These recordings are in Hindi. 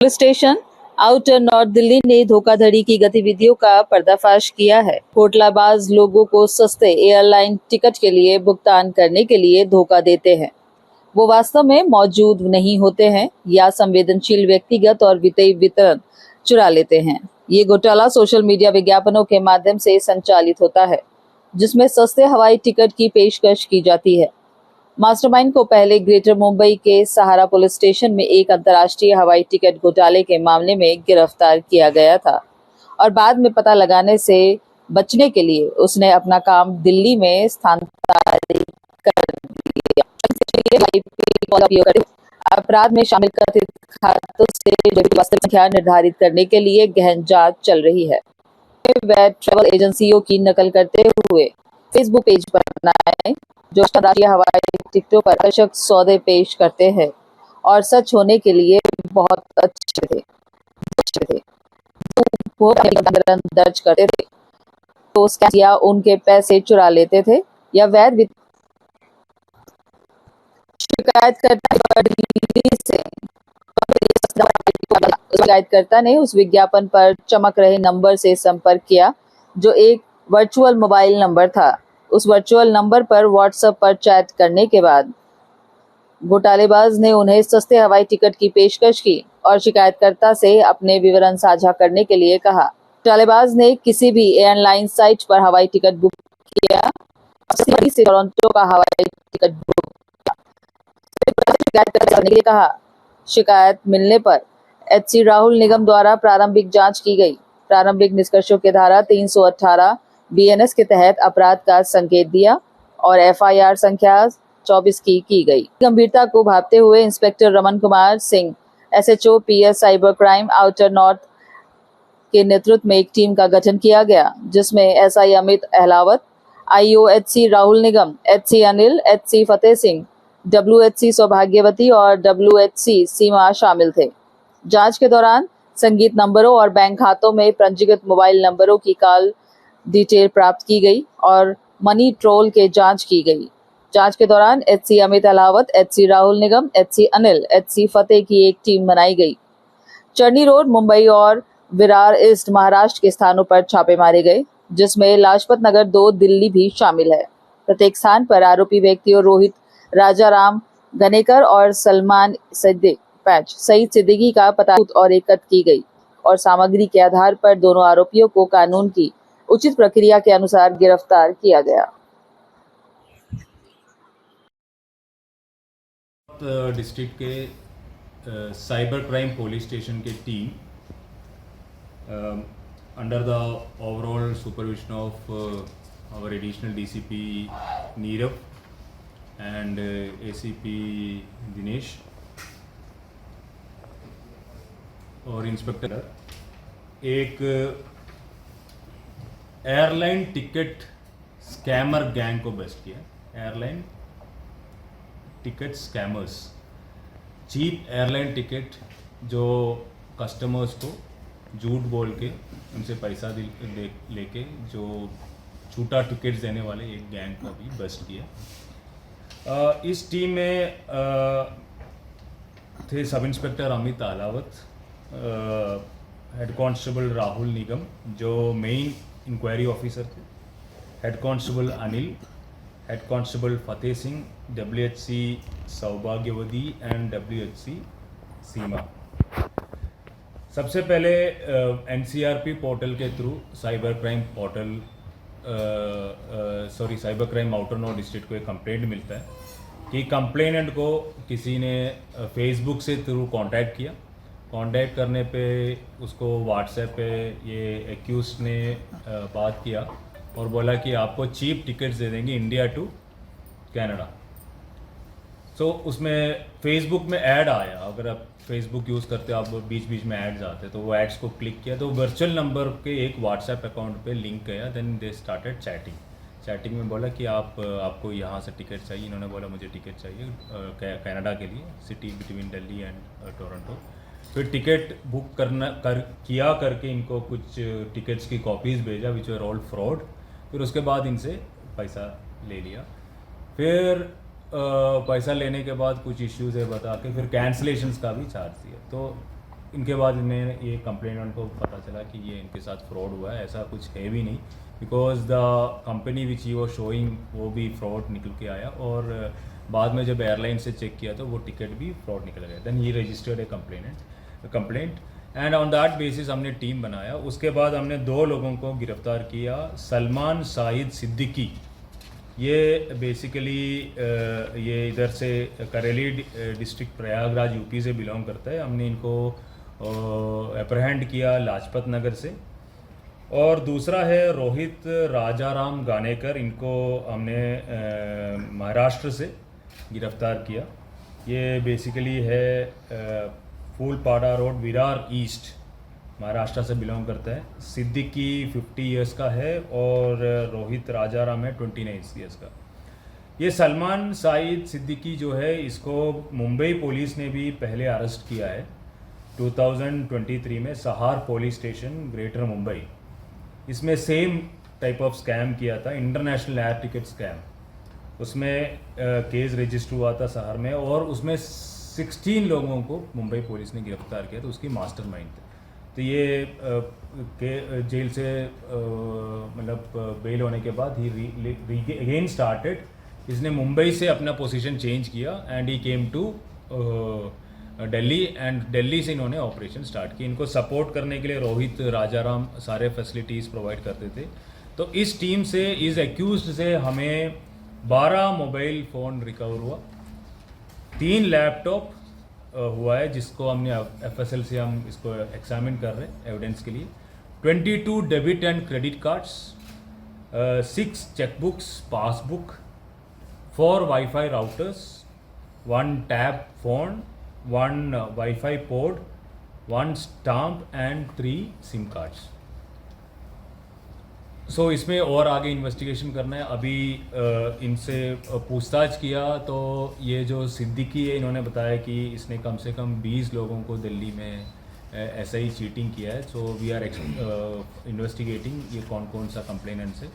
Police station outer north Delhi ने धोखाधड़ी की गतिविधियों का पर्दाफाश किया है। घोटालाबाज लोगों को सस्ते एयरलाइन टिकट के लिए भुगतान करने के लिए धोखा देते हैं। वो वास्तव में मौजूद नहीं होते हैं या संवेदनशील व्यक्तिगत और वित्तीय वितरण चुरा लेते हैं। ये घोटाला सोशल मीडिया विज्ञापनों के माध्यम से संचालित होता है, जिसमें सस्ते हवाई टिकट की पेशकश की जाती है। मास्टरमाइंड को पहले ग्रेटर मुंबई के सहारा पुलिस स्टेशन में एक अंतर्राष्ट्रीय हवाई टिकट घोटाले के मामले में गिरफ्तार किया गया था और बाद में पता लगाने से बचने के लिए उसने अपना काम दिल्ली में स्थानांतरित कर दिया। अपराध में शामिल कथित खातों से जुड़ी वास्तविक संख्या निर्धारित करने के लिए गहन जांच चल रही है। वह ट्रैवल एजेंसियों की नकल करते हुए फेसबुक पेज बनाए जो अंतर्राष्ट्रीय हवाई टिकटों पर आकर्षक सौदे पेश करते हैं और सच होने के लिए बहुत अच्छे थे। वो दर्ज करते थे तो स्कैम या उनके पैसे चुरा लेते थे या वैध शिकायतकर्ता ने उस विज्ञापन पर चमक रहे नंबर से संपर्क किया जो एक वर्चुअल मोबाइल नंबर था। उस वर्चुअल नंबर पर व्हाट्सएप पर चैट करने के बाद घोटालेबाज ने उन्हें सस्ते हवाई टिकट की पेशकश की और शिकायतकर्ता से अपने विवरण साझा करने के लिए कहा। घोटालेबाज ने किसी भी एयरलाइन साइट पर हवाई टिकट बुक किया और से टोरंटो का हवाई टिकट बुक करने के लिए कहा। शिकायत मिलने पर एचसी राहुल निगम द्वारा प्रारंभिक जांच की गई। प्रारंभिक निष्कर्षों के धारा 318 बीएनएस के तहत अपराध का संकेत दिया और एफआईआर संख्या 24 की गई। गंभीरता को भांपते हुए inspector Raman Kumar Singh SHO PS cyber crime outer north के नेतृत्व में एक टीम का गठन किया गया, जिसमें SI Amit Ahlawat, IO HC Rahul Nigam, HC Anil, HC Fateh Singh, WHC Saubhagyavati और डब्ल्यूएचसी सीमा शामिल थे। जांच के दौरान संगीत नंबरों और बैंक खातों में पंजीकृत मोबाइल नंबरों की कॉल डिटेल प्राप्त की गई और मनी ट्रोल के जांच की गई। जांच के दौरान HC Amit Ahlawat, HC Rahul Nigam, HC Anil, HC फतेह की एक टीम बनाई गई। चर्नी रोड मुंबई और विरार ईस्ट महाराष्ट्र के स्थानों पर छापे मारे गए, जिसमें लाजपत नगर 2 दिल्ली भी शामिल है। प्रत्येक स्थान पर आरोपी व्यक्तियों रोहित राजाराम गनेकर और सलमान सईद सिद्दीकी का पता और एकत्र की गई और सामग्री के आधार पर दोनों आरोपियों को कानून की उचित प्रक्रिया के अनुसार गिरफ्तार किया गया। डिस्ट्रिक्ट के साइबर क्राइम पुलिस स्टेशन के team under the overall supervision of our additional DCP Nirav and ACP Dinesh और इंस्पेक्टर एक एयरलाइन टिकट स्कैमर गैंग को बेस्ट किया। Airline ticket scammers, cheap airline ticket जो कस्टमर्स को झूठ बोल के उनसे पैसा लेके जो छूटा टिकट्स देने वाले एक गैंग को भी बेस्ट किया। इस टीम में थे sub inspector Amit Ahlawat, head constable Rahul Nigam जो मेन इंक्वायरी ऑफिसर थे, head constable Anil, head constable Fateh Singh, WHC Saubhagyavati and WHC Seema. सबसे पहले एनसीआरपी पोर्टल के through cyber crime portal cyber crime outer north district को एक कंप्लेंट मिलता है कि कंप्लेनेंट को किसी ने फेसबुक से थ्रू कांटेक्ट किया। कांटेक्ट करने पे उसको व्हाट्सएप पे ये एक्यूज ने बात किया और बोला कि आपको चीप टिकट्स दे देंगे इंडिया टू कनाडा। सो उसमें फेसबुक में ऐड आया, अगर आप फेसबुक यूज़ करते हो आप बीच बीच में ऐड्स आते तो वो एड्स को क्लिक किया तो वर्चुअल नंबर के एक व्हाट्सएप अकाउंट पे लिंक गया। देन दे स्टार्टेड चैटिंग में बोला कि आपको यहाँ से टिकट चाहिए। इन्होंने बोला मुझे टिकट चाहिए कनाडा के लिए, city between Delhi and Toronto. फिर टिकट बुक किया करके इनको कुछ टिकट्स की कॉपीज़ भेजा विच आर ऑल फ्रॉड। फिर उसके बाद इनसे पैसा ले लिया। फिर पैसा लेने के बाद कुछ इश्यूज़ है बता के फिर कैंसलेशंस का भी चार्ज दिया। तो इनके बाद इन्हें ये कंप्लेनेंट को पता चला कि ये इनके साथ फ्रॉड हुआ है, ऐसा कुछ है भी नहीं, because the company which he was showing वो भी फ्रॉड निकल के आया, और बाद में जब एयरलाइन से चेक किया तो वो टिकट भी फ्रॉड निकल गया। Then he registered a complaint and on that basis हमने टीम बनाया। उसके बाद हमने 2 लोगों को गिरफ्तार किया। सलमान साहिद सिद्दीकी, ये बेसिकली ये इधर से करेली डिस्ट्रिक्ट प्रयागराज यूपी से बिलोंग करता है। हमने इनको अप्रहेंड किया लाजपत नगर से। और दूसरा है रोहित राजाराम गानेकर, इनको हमने महाराष्ट्र से गिरफ्तार किया। ये बेसिकली है फूलपाड़ा रोड, विरार ईस्ट, महाराष्ट्र से बिलोंग करता है। सिद्दीकी 50 इयर्स का है और रोहित राजाराम है 29 इयर्स का। ये सलमान साहिद सिद्दीकी जो है, इसको मुंबई पुलिस ने भी पहले अरेस्ट किया है 2023 में सहार पुलिस स्टेशन, ग्रेटर मुंबई। इसमें सेम टाइप ऑफ स्कैम किया था, इंटरनेशनल एयर टिकट स्कैम। उसमें केस रजिस्टर हुआ था सहार में, और उसमें 16 लोगों को मुंबई पुलिस ने गिरफ्तार किया, तो उसकी मास्टरमाइंड थे। तो ये जेल से मतलब बेल होने के बाद ही अगेन स्टार्टेड। इसने मुंबई से अपना पोजीशन चेंज किया and he came to Delhi, and Delhi से इन्होंने ऑपरेशन स्टार्ट किया। इनको सपोर्ट करने के लिए रोहित राजाराम सारे फैसिलिटीज़ प्रोवाइड करते थे। तो इस टीम से, इस एक्यूज्ड से हमें 12 मोबाइल फ़ोन रिकवर हुआ, 3 लैपटॉप हुआ है जिसको हमने FSL से हम इसको एग्जामिन कर रहे हैं एविडेंस के लिए। 22 debit and credit cards, 6 chequebooks, passbook, 4 wifi routers, 1 tab phone, 1 wifi port, 1 stamp and 3 SIM cards. So इसमें और आगे इन्वेस्टिगेशन करना है। अभी इनसे पूछताछ किया तो ये जो सिद्दीकी है, इन्होंने बताया कि इसने कम से कम 20 लोगों को दिल्ली में ऐसा ही चीटिंग किया है। सो वी आर इन्वेस्टिगेटिंग ये कौन कौन सा कंप्लेनेंट है,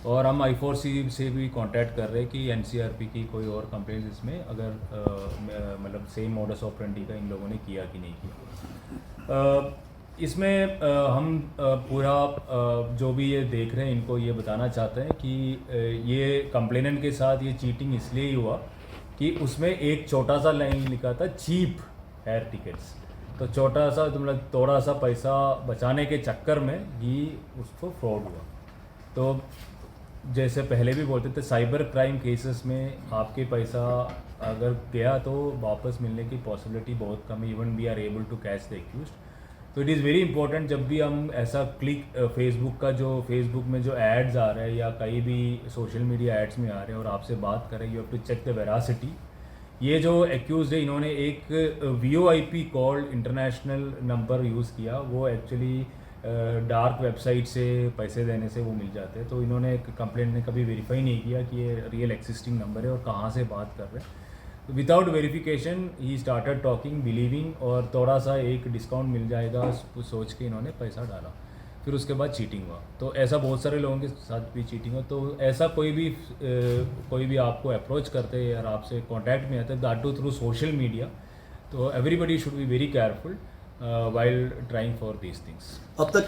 और हम I4C से भी कांटेक्ट कर रहे हैं कि NCRP की कोई और कंप्लेंट इसमें अगर मतलब सेम मॉडस ऑपरेंडी का इन लोगों ने किया कि नहीं किया। इसमें हम पूरा जो भी ये देख रहे हैं इनको ये बताना चाहते हैं कि ये कंप्लेनेंट के साथ ये चीटिंग इसलिए ही हुआ कि उसमें एक छोटा सा लाइन लिखा था चीप एयर टिकट्स। तो छोटा सा मतलब थोड़ा सा पैसा बचाने के चक्कर में ही उसको फ्रॉड हुआ। तो जैसे पहले भी बोलते थे, साइबर क्राइम केसेस में आपके पैसा अगर गया तो वापस मिलने की पॉसिबिलिटी बहुत कम है, even we are able to catch the accused. तो इट इज़ वेरी इंपॉर्टेंट, जब भी हम ऐसा फेसबुक में जो एड्स आ रहे हैं या कहीं भी सोशल मीडिया एड्स में आ रहे हैं और आपसे बात करें, you have to check the veracity. ये जो एक्यूज है, इन्होंने एक VoIP call international number use किया, वो एक्चुअली डार्क वेबसाइट से पैसे देने से वो मिल जाते हैं। तो इन्होंने कंप्लेंट ने कभी वेरीफाई नहीं किया कि ये रियल एक्सिस्टिंग नंबर है और कहाँ से बात कर रहे हैं। Without verification he started talking, believing, और थोड़ा सा एक डिस्काउंट मिल जाएगा उसको सोच के इन्होंने पैसा डाला। फिर उसके बाद चीटिंग हुआ। तो ऐसा बहुत सारे लोगों के साथ भी चीटिंग हुआ। तो ऐसा कोई भी आपको अप्रोच करते हैं और आपसे कांटेक्ट में आता है, that too through social media, तो everybody should be very careful while trying for these things. अब तक